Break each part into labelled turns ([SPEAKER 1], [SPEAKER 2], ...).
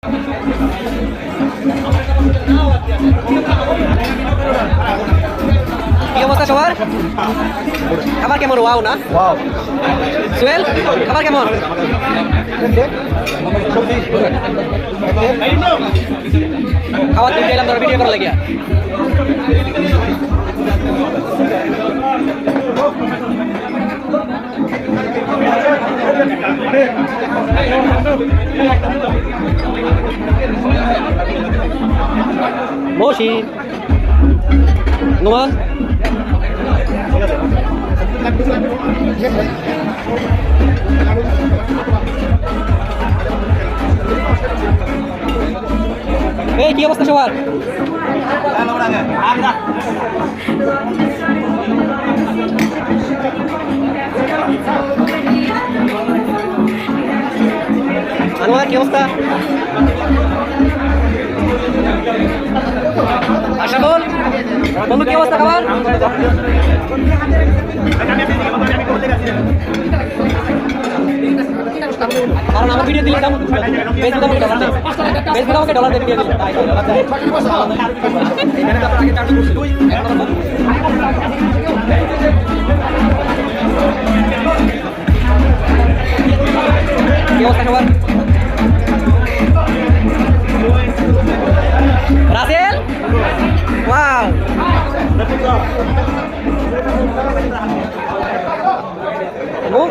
[SPEAKER 1] কি অবস্থা সবার? খাবার কেমন? ওয়াও না? সোহেল খাবার কেমন? খাওয়া তুই গেলাম তোর ভিডিও করার লাগিয়া। বসি নোমান এই কি অবস্থা সবার? আনোয়ার কি অবস্থা? আশা বল বন্ধু কি অবস্থা খাবার? কারণ আমার ভিডিও দিলে ফেসবুক আমাকে ডলার দেয়, ফেসবুক আমাকে ডলার দিয়ে দিলে কি অবস্থা সবার? রাসেল ওয়াও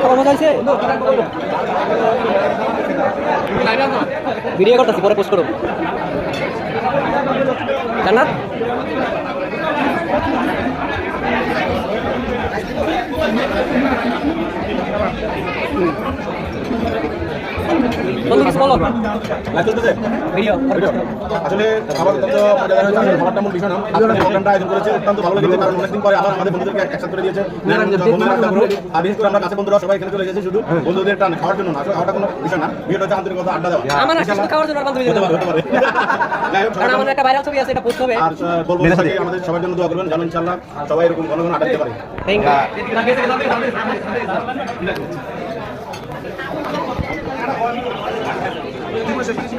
[SPEAKER 1] কেমন মজা হয়েছে? ভিডিও করতেছি পরে পোস্ট করব। জান্নাত বন্ধু কিছু বলো। ভিডিও
[SPEAKER 2] আসলে খাবার খাবারটা মূল বিষয় না। প্রোগ্রামটা আয়োজন করেছে অত্যন্ত ভালো লেগেছে, কারণ অনেকদিন পরে আবার আমাদের বন্ধুদেরকে একসাথে করে দিয়েছে। আর বিশেষ করে আমরা কাছে বন্ধুরা সবাই এখানে চলে এসেছি শুধু বন্ধুদের টান খাওয়ার জন্য না। আসলে খাওয়াটা কোনো বিষয় না, বিয়েটা হচ্ছে আন্তরিকতা, আড্ডা দেওয়া।
[SPEAKER 1] আমার আসলে খাওয়ার জন্য বান্ধবী দিতে পারে। কারণ আমাদের একটা ভাইরাল ছবি আছে, এটা পোস্ট হবে।
[SPEAKER 2] আর বলবো আমাদের সবার জন্য দোয়া করবেন যেন ইনশাআল্লাহ সবাই এরকম ঘন ঘন আড্ডা দিতে পারে।
[SPEAKER 1] Thank you.